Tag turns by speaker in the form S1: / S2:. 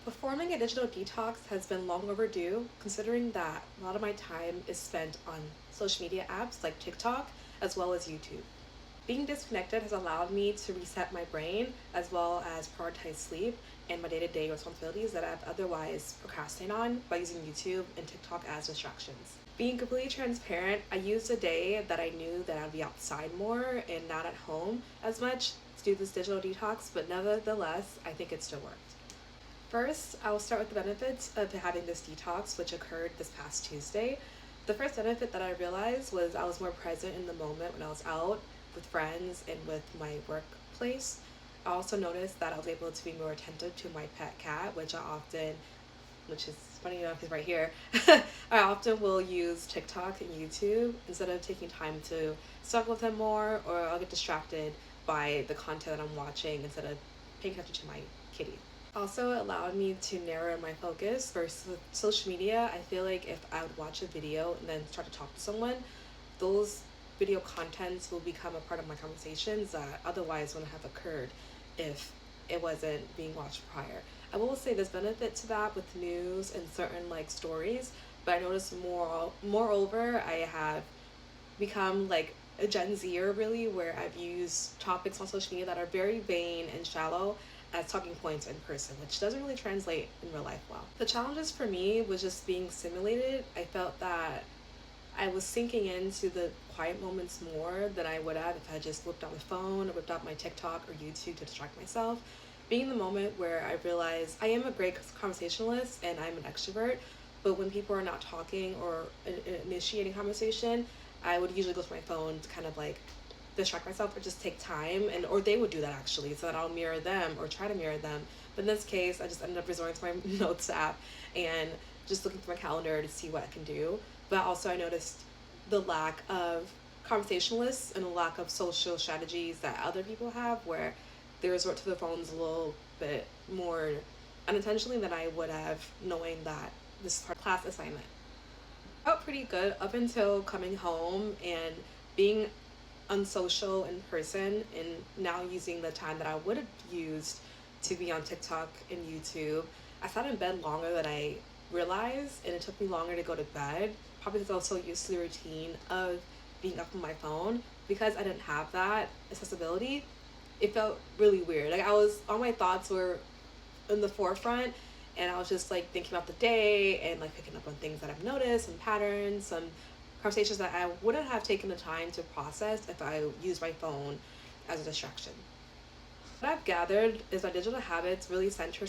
S1: Performing a digital detox has been long overdue, considering that a lot of my time is spent on social media apps like TikTok as well as YouTube. Being disconnected has allowed me to reset my brain as well as prioritize sleep and my day to day responsibilities that I've otherwise procrastinated on by using YouTube and TikTok as distractions. Being completely transparent, I used a day that I knew that I'd be outside more and not at home as much to do this digital detox, but nevertheless, I think it still worked. First, I will start with the benefits of having this detox, which occurred this past Tuesday. The first benefit that I realized was I was more present in the moment when I was out with friends and with my workplace. I also noticed that I was able to be more attentive to my pet cat, which is funny enough, he's right here. I often will use TikTok and YouTube instead of taking time to talk with him more, or I'll get distracted by the content that I'm watching instead of paying attention to my kitty. Also, it allowed me to narrow my focus versus with social media. I feel like if I would watch a video and then start to talk to someone, those video contents will become a part of my conversations that otherwise wouldn't have occurred if it wasn't being watched prior. I will say there's benefit to that with news and certain like stories, but I noticed moreover I have become like a Gen Zer really, where I've used topics on social media that are very vain and shallow as talking points in person, which doesn't really translate in real life well. The challenges for me was just being simulated. I felt that I was sinking into the quiet moments more than I would have if I just whipped out my phone or whipped out my TikTok or YouTube to distract myself. Being in the moment where I realized I am a great conversationalist and I'm an extrovert, but when people are not talking or initiating conversation, I would usually go to my phone to kind of like distract myself or just take time, and or they would do that actually, so that I'll mirror them or try to mirror them. But in this case, I just ended up resorting to my notes app and just looking through my calendar to see what I can do. But also I noticed the lack of conversationalists and the lack of social strategies that other people have, where they resort to their phones a little bit more unintentionally than I would have, knowing that this is part of class assignment. I felt pretty good up until coming home and being unsocial in person, and now using the time that I would have used to be on TikTok and YouTube. I sat in bed longer than I realized, and it took me longer to go to bed, probably because I was so used to the routine of being up on my phone. Because I didn't have that accessibility, it felt really weird. Like all my thoughts were in the forefront, and I was just like thinking about the day and like picking up on things that I've noticed and patterns, some conversations that I wouldn't have taken the time to process if I used my phone as a distraction. What I've gathered is that digital habits really center